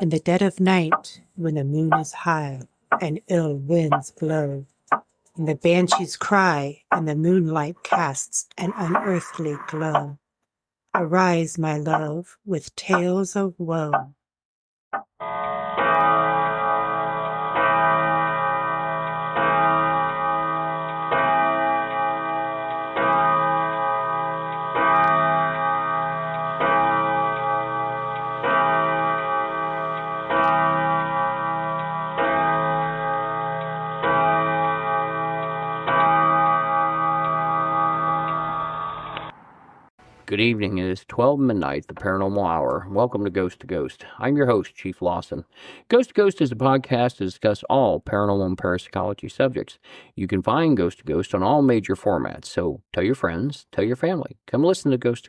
In the dead of night, when the moon is high and ill winds blow, and the banshees cry and the moonlight casts an unearthly glow, arise, my love, with tales of woe. Good evening. It is 12 midnight, the paranormal hour. Welcome to Ghost. I'm your host, Chief Lawson. Ghost is a podcast to discuss all paranormal and parapsychology subjects. You can find Ghost on all major formats, so tell your friends, tell your family. Come listen to Ghost.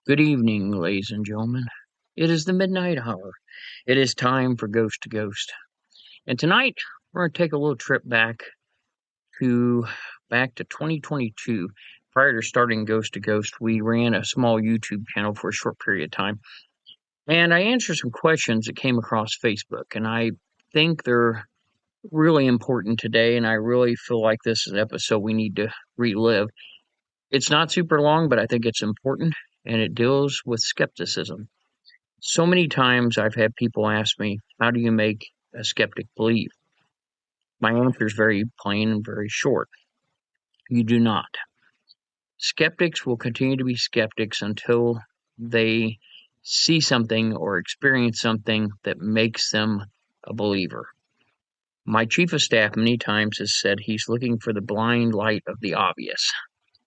Good evening, ladies and gentlemen. It is the midnight hour. It is time for Ghost. And tonight, we're going to take a little trip back to 2022. Prior to starting Ghost, we ran a small YouTube channel for a short period of time. And I answered some questions that came across Facebook. And I think they're really important today. And I really feel like this is an episode we need to relive. It's not super long, but I think it's important. And it deals with skepticism. So many times I've had people ask me, how do you make a skeptic believe? My answer is very plain and very short. You do not. Skeptics will continue to be skeptics until they see something or experience something that makes them a believer. My chief of staff many times has said he's looking for the blind light of the obvious.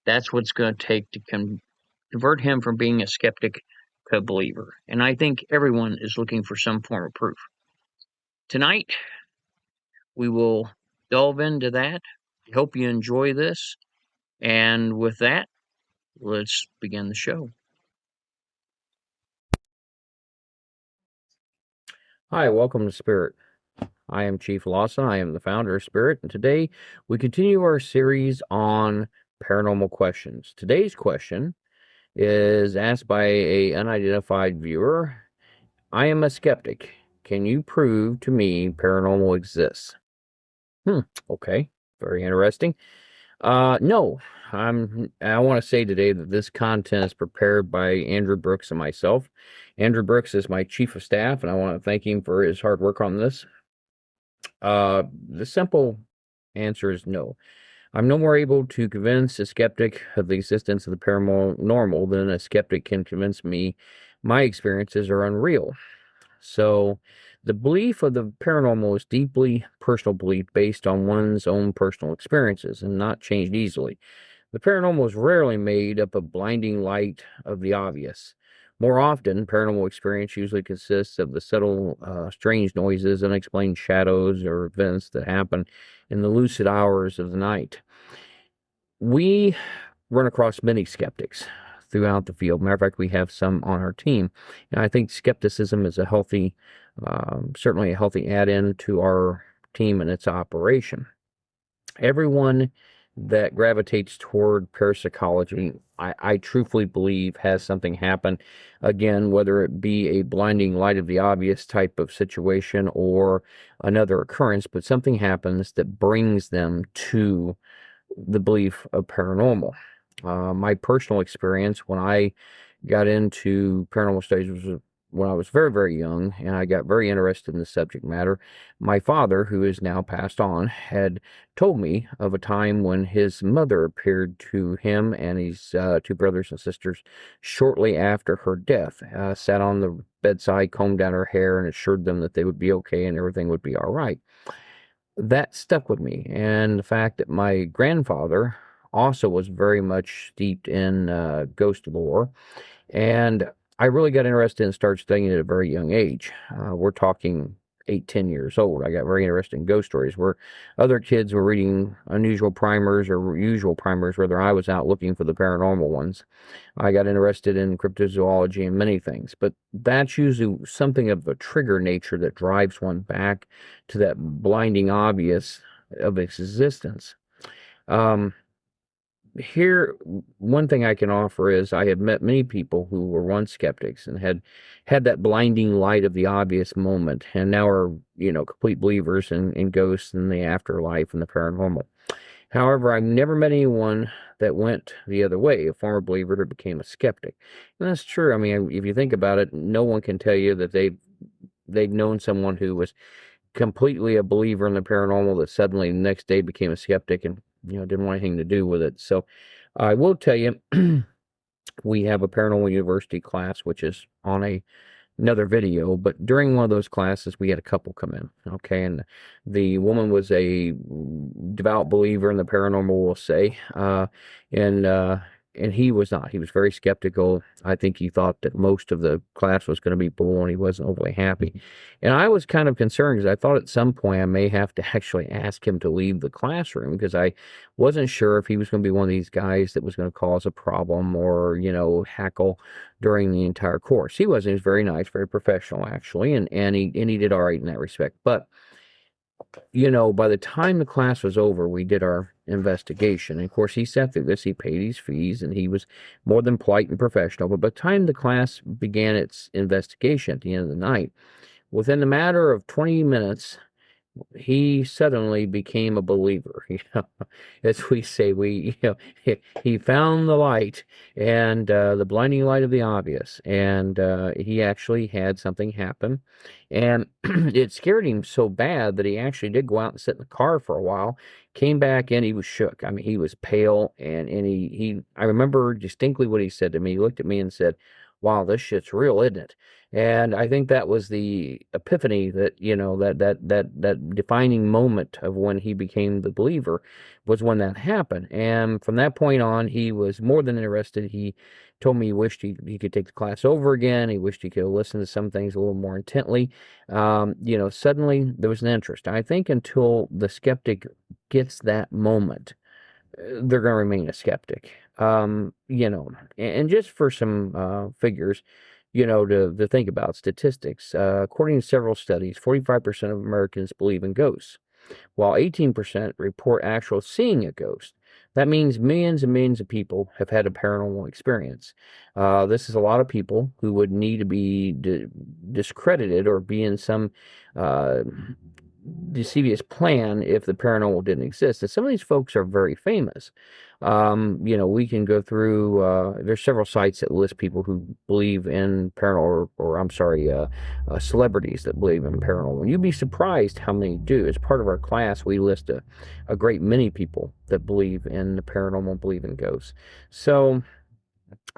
That's what's going to take to convert him from being a skeptic to a believer. And I think everyone is looking for some form of proof. Tonight, we will delve into that. I hope you enjoy this. And with that, let's begin the show. Hi, welcome to Spirit. I am Chief Lawson. I am the founder of Spirit. And today, we continue our series on paranormal questions. Today's question is asked by an unidentified viewer. I am a skeptic. Can you prove to me paranormal exists? Okay, very interesting. No, I want to say today that this content is prepared by Andrew Brooks and myself. Andrew Brooks is my chief of staff, and I want to thank him for his hard work on this. The simple answer is no. I'm no more able to convince a skeptic of the existence of the paranormal than a skeptic can convince me my experiences are unreal. So, the belief of the paranormal is deeply personal belief based on one's own personal experiences and not changed easily. The paranormal is rarely made up of blinding light of the obvious. More often, paranormal experience usually consists of the subtle, strange noises, unexplained shadows, or events that happen in the lucid hours of the night. We run across many skeptics throughout the field. Matter of fact, we have some on our team. And I think skepticism is a healthy, certainly a healthy add-in to our team and its operation. Everyone that gravitates toward parapsychology, I truthfully believe has something happen. Again, whether it be a blinding light of the obvious type of situation or another occurrence, but something happens that brings them to the belief of paranormal. My personal experience when I got into paranormal studies was when I was very, very young, and I got very interested in the subject matter. My father, who is now passed on, had told me of a time when his mother appeared to him and his two brothers and sisters shortly after her death, sat on the bedside, combed down her hair, and assured them that they would be okay and everything would be all right. That stuck with me, and the fact that my grandfather also was very much steeped in ghost lore, and I really got interested and started studying at a very young age. We're talking 8, 10 years old. I got very interested in ghost stories where other kids were reading unusual primers or usual primers, whether I was out looking for the paranormal ones. I got interested in cryptozoology and many things, but that's usually something of a trigger nature that drives one back to that blinding obvious of existence. Um, Here, one thing I can offer is I have met many people who were once skeptics and had that blinding light of the obvious moment, and now are, complete believers in ghosts and the afterlife and the paranormal. However, I've never met anyone that went the other way, a former believer who became a skeptic. And that's true. I mean, if you think about it, no one can tell you that they've known someone who was completely a believer in the paranormal that suddenly the next day became a skeptic and didn't want anything to do with it. So I will tell you, we have a paranormal university class which is on another video, but during one of those classes we had a couple come in, okay, and the woman was a devout believer in the paranormal, we'll say, and he was not. He was very skeptical. I think he thought that most of the class was going to be bull, and he wasn't overly happy. And I was kind of concerned because I thought at some point I may have to actually ask him to leave the classroom because I wasn't sure if he was going to be one of these guys that was going to cause a problem or, hackle during the entire course. He wasn't. He was very nice, very professional, actually, and he did all right in that respect. But by the time the class was over, we did our investigation. And of course, he sat through this, he paid his fees, and he was more than polite and professional. But by the time the class began its investigation at the end of the night, within the matter of 20 minutes, he suddenly became a believer. As we say, he found the light and the blinding light of the obvious, and he actually had something happen, and it scared him so bad that he actually did go out and sit in the car for a while. Came back in, he was shook. I mean, he was pale, and I remember distinctly what he said to me. He looked at me and said, "Wow, this shit's real, isn't it?" And I think that was the epiphany that, that defining moment of when he became the believer was when that happened. And from that point on, he was more than interested. He told me he wished he could take the class over again. He wished he could listen to some things a little more intently. Suddenly there was an interest. I think until the skeptic gets that moment, they're going to remain a skeptic. And just for some figures, to think about statistics, according to several studies, 45% of Americans believe in ghosts, while 18% report actual seeing a ghost. That means millions and millions of people have had a paranormal experience. This is a lot of people who would need to be discredited or be in some devious plan if the paranormal didn't exist. And some of these folks are very famous. We can go through, there's several sites that list people who believe in paranormal, or I'm sorry, celebrities that believe in paranormal. And you'd be surprised how many do. As part of our class, we list a great many people that believe in the paranormal, believe in ghosts. So,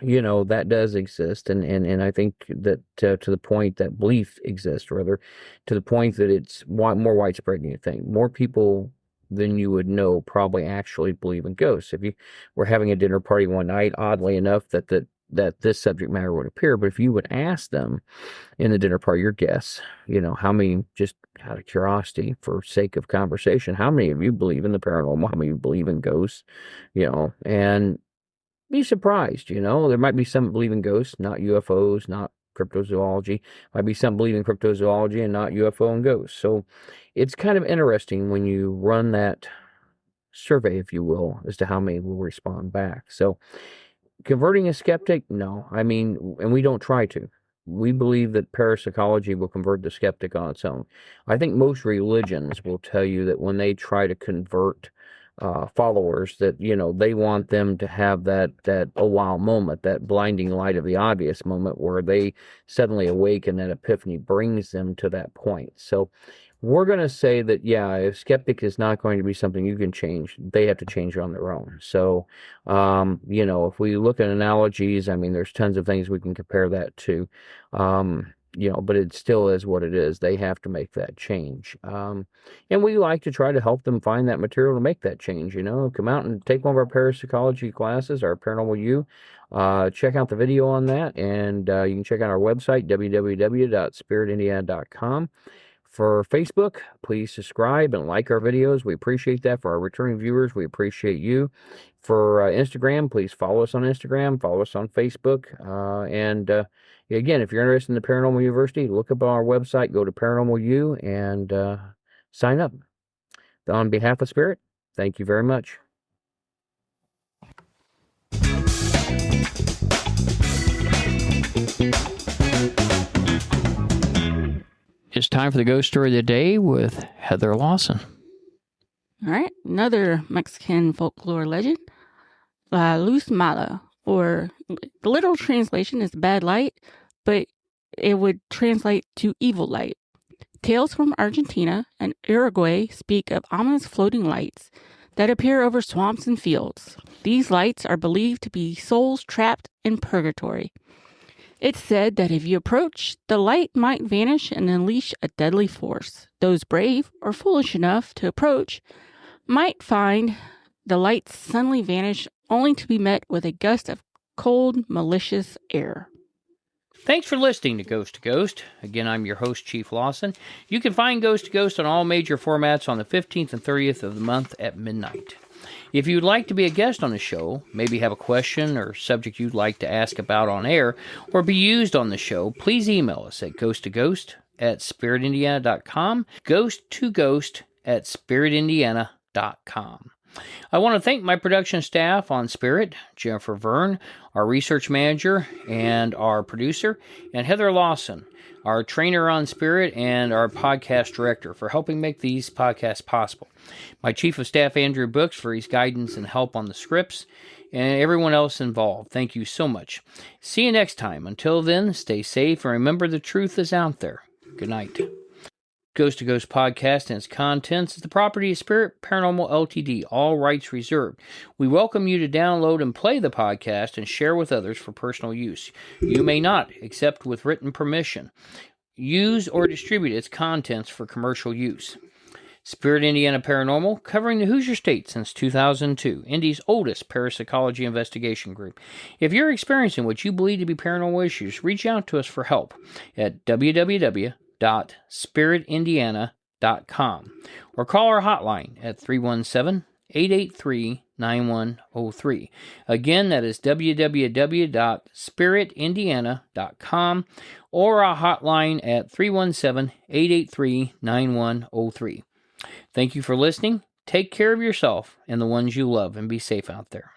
that does exist, and I think that to the point that belief exists, rather, to the point that it's more widespread than you think. More people than you would know probably actually believe in ghosts. If you were having a dinner party one night, oddly enough, that this subject matter would appear, but if you would ask them in the dinner party, your guests, how many, just out of curiosity, for sake of conversation, how many of you believe in the paranormal? How many of you believe in ghosts? And be surprised, there might be some believe in ghosts, not UFOs, not cryptozoology. Might be some believe in cryptozoology and not UFO and ghosts. So it's kind of interesting when you run that survey, if you will, as to how many will respond back. So converting a skeptic, no. I mean, and we don't try to. We believe that parapsychology will convert the skeptic on its own. I think most religions will tell you that when they try to convert followers, that they want them to have that oh wow moment, that blinding light of the obvious moment where they suddenly awaken. That epiphany brings them to that point. So we're going to say that, yeah, if skeptic is not going to be something you can change, they have to change on their own. So if we look at analogies, I mean, there's tons of things we can compare that to. But it still is what it is. They have to make that change. And we like to try to help them find that material to make that change. Come out and take one of our parapsychology classes, our Paranormal U. Check out the video on that, and you can check out our website, www.spiritindiana.com. For Facebook, please subscribe and like our videos. We appreciate that. For our returning viewers, we appreciate you. For Instagram, please follow us on Instagram, follow us on Facebook. Again, if you're interested in the Paranormal University, look up on our website, go to Paranormal U, and sign up. On behalf of Spirit, thank you very much. It's time for the ghost story of the day with Heather Lawson. All right, another Mexican folklore legend, La Luz Mala, or the literal translation is bad light, but it would translate to evil light. Tales from Argentina and Uruguay speak of ominous floating lights that appear over swamps and fields. These lights are believed to be souls trapped in purgatory. It's said that if you approach, the light might vanish and unleash a deadly force. Those brave or foolish enough to approach might find the lights suddenly vanish, only to be met with a gust of cold, malicious air. Thanks for listening to Ghost to Ghost. Again, I'm your host, Chief Lawson. You can find Ghost to Ghost on all major formats on the 15th and 30th of the month at midnight. If you'd like to be a guest on the show, maybe have a question or subject you'd like to ask about on air or be used on the show, please email us at ghosttoghost@spiritindiana.com, ghosttoghost@spiritindiana.com. I want to thank my production staff on Spirit, Jennifer Verne, our research manager and our producer, and Heather Lawson, our trainer on Spirit and our podcast director, for helping make these podcasts possible. My chief of staff, Andrew Brooks, for his guidance and help on the scripts, and everyone else involved. Thank you so much. See you next time. Until then, stay safe and remember the truth is out there. Good night. Ghost to Ghost podcast and its contents is the property of Spirit Paranormal Ltd., all rights reserved. We welcome you to download and play the podcast and share with others for personal use. You may not, except with written permission, use or distribute its contents for commercial use. Spirit Indiana Paranormal, covering the Hoosier State since 2002, Indy's oldest parapsychology investigation group. If you're experiencing what you believe to be paranormal issues, reach out to us for help at www.spiritindiana.com or call our hotline at 317-883-9103. Again, that is www.spiritindiana.com or our hotline at 317-883-9103. Thank you for listening. Take care of yourself and the ones you love, and be safe out there.